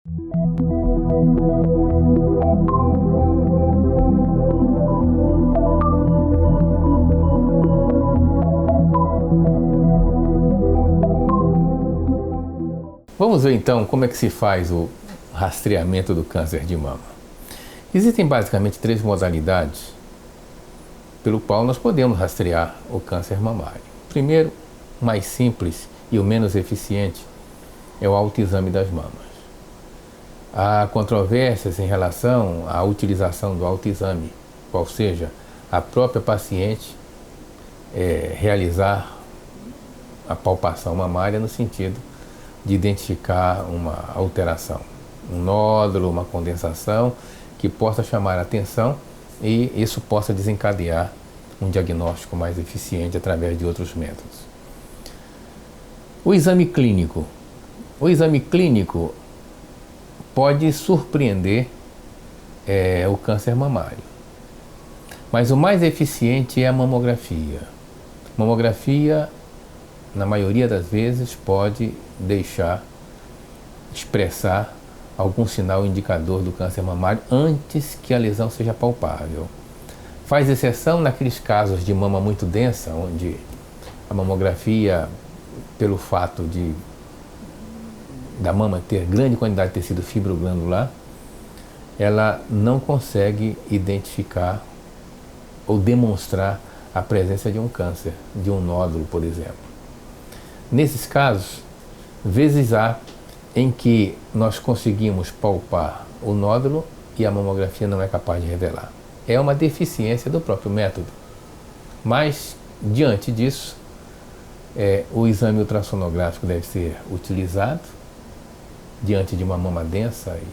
Vamos ver então como é que se faz o rastreamento do câncer de mama. Existem basicamente 3 modalidades pelo qual nós podemos rastrear o câncer mamário. Primeiro, o mais simples e o menos eficiente é o autoexame das mamas. Há controvérsias em relação à utilização do autoexame, qual seja, a própria paciente realizar a palpação mamária no sentido de identificar uma alteração, um nódulo, uma condensação que possa chamar a atenção e isso possa desencadear um diagnóstico mais eficiente através de outros métodos. O exame clínico. O exame clínico pode surpreender o câncer mamário, mas o mais eficiente é a mamografia. Mamografia, na maioria das vezes, pode expressar algum sinal indicador do câncer mamário antes que a lesão seja palpável. Faz exceção naqueles casos de mama muito densa, onde a mamografia, pelo fato da mama ter grande quantidade de tecido fibroglandular, ela não consegue identificar ou demonstrar a presença de um câncer, de um nódulo, por exemplo. Nesses casos, vezes há em que nós conseguimos palpar o nódulo e a mamografia não é capaz de revelar. É uma deficiência do próprio método. Mas, diante disso, o exame ultrassonográfico deve ser utilizado diante de uma mama densa e,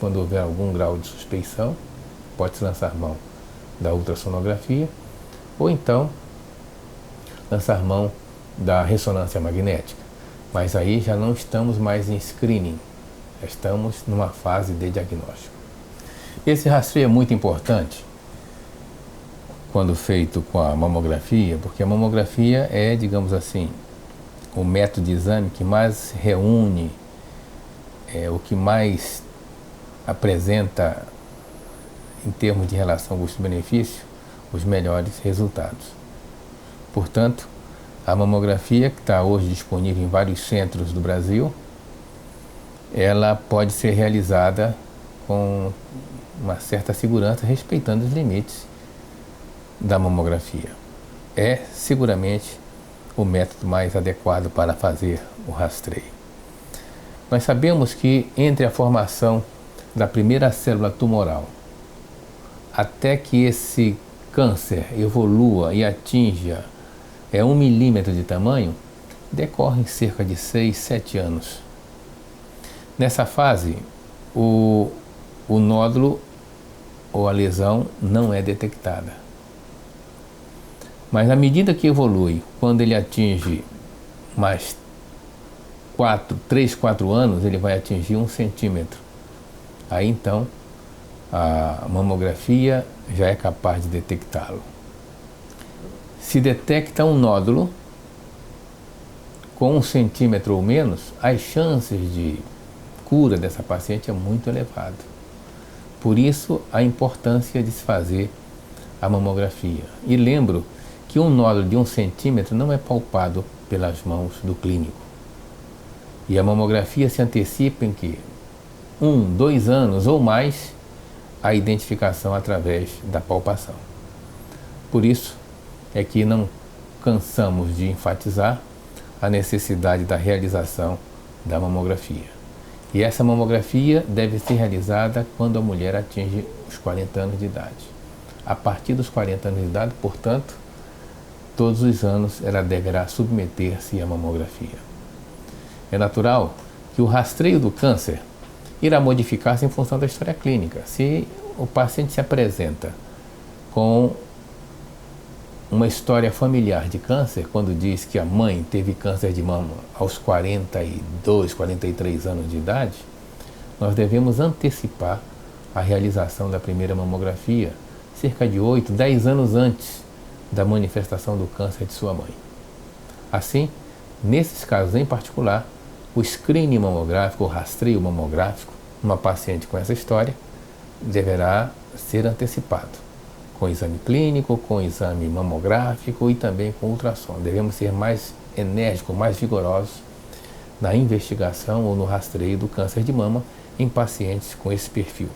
quando houver algum grau de suspeição, pode-se lançar mão da ultrassonografia ou então lançar mão da ressonância magnética. Mas aí já não estamos mais em screening, já estamos numa fase de diagnóstico. Esse rastreio é muito importante quando feito com a mamografia, porque a mamografia é, digamos assim, o método de exame que mais reúne, o que mais apresenta, em termos de relação custo-benefício, os melhores resultados. Portanto, a mamografia, que está hoje disponível em vários centros do Brasil, ela pode ser realizada com uma certa segurança, respeitando os limites da mamografia. É seguramente o método mais adequado para fazer o rastreio. Nós sabemos que entre a formação da primeira célula tumoral até que esse câncer evolua e atinja 1 milímetro de tamanho, decorrem cerca de 6, 7 anos. Nessa fase, o nódulo ou a lesão não é detectada. Mas à medida que evolui, quando ele atinge mais 3, 4 anos, ele vai atingir 1 centímetro. Aí então, a mamografia já é capaz de detectá-lo. Se detecta um nódulo com 1 centímetro ou menos, as chances de cura dessa paciente é muito elevada. Por isso, a importância de se fazer a mamografia. E lembro que um nódulo de 1 centímetro não é palpado pelas mãos do clínico. E a mamografia se antecipa em que 1, 2 anos ou mais a identificação através da palpação. Por isso é que não cansamos de enfatizar a necessidade da realização da mamografia. E essa mamografia deve ser realizada quando a mulher atinge os 40 anos de idade. A partir dos 40 anos de idade, portanto, todos os anos ela deverá submeter-se à mamografia. É natural que o rastreio do câncer irá modificar-se em função da história clínica. Se o paciente se apresenta com uma história familiar de câncer, quando diz que a mãe teve câncer de mama aos 42, 43 anos de idade, nós devemos antecipar a realização da primeira mamografia cerca de 8, 10 anos antes da manifestação do câncer de sua mãe. Assim, nesses casos em particular, O screening mamográfico, o rastreio mamográfico, numa paciente com essa história, deverá ser antecipado, com exame clínico, com exame mamográfico e também com ultrassom. Devemos ser mais enérgicos, mais vigorosos na investigação ou no rastreio do câncer de mama em pacientes com esse perfil.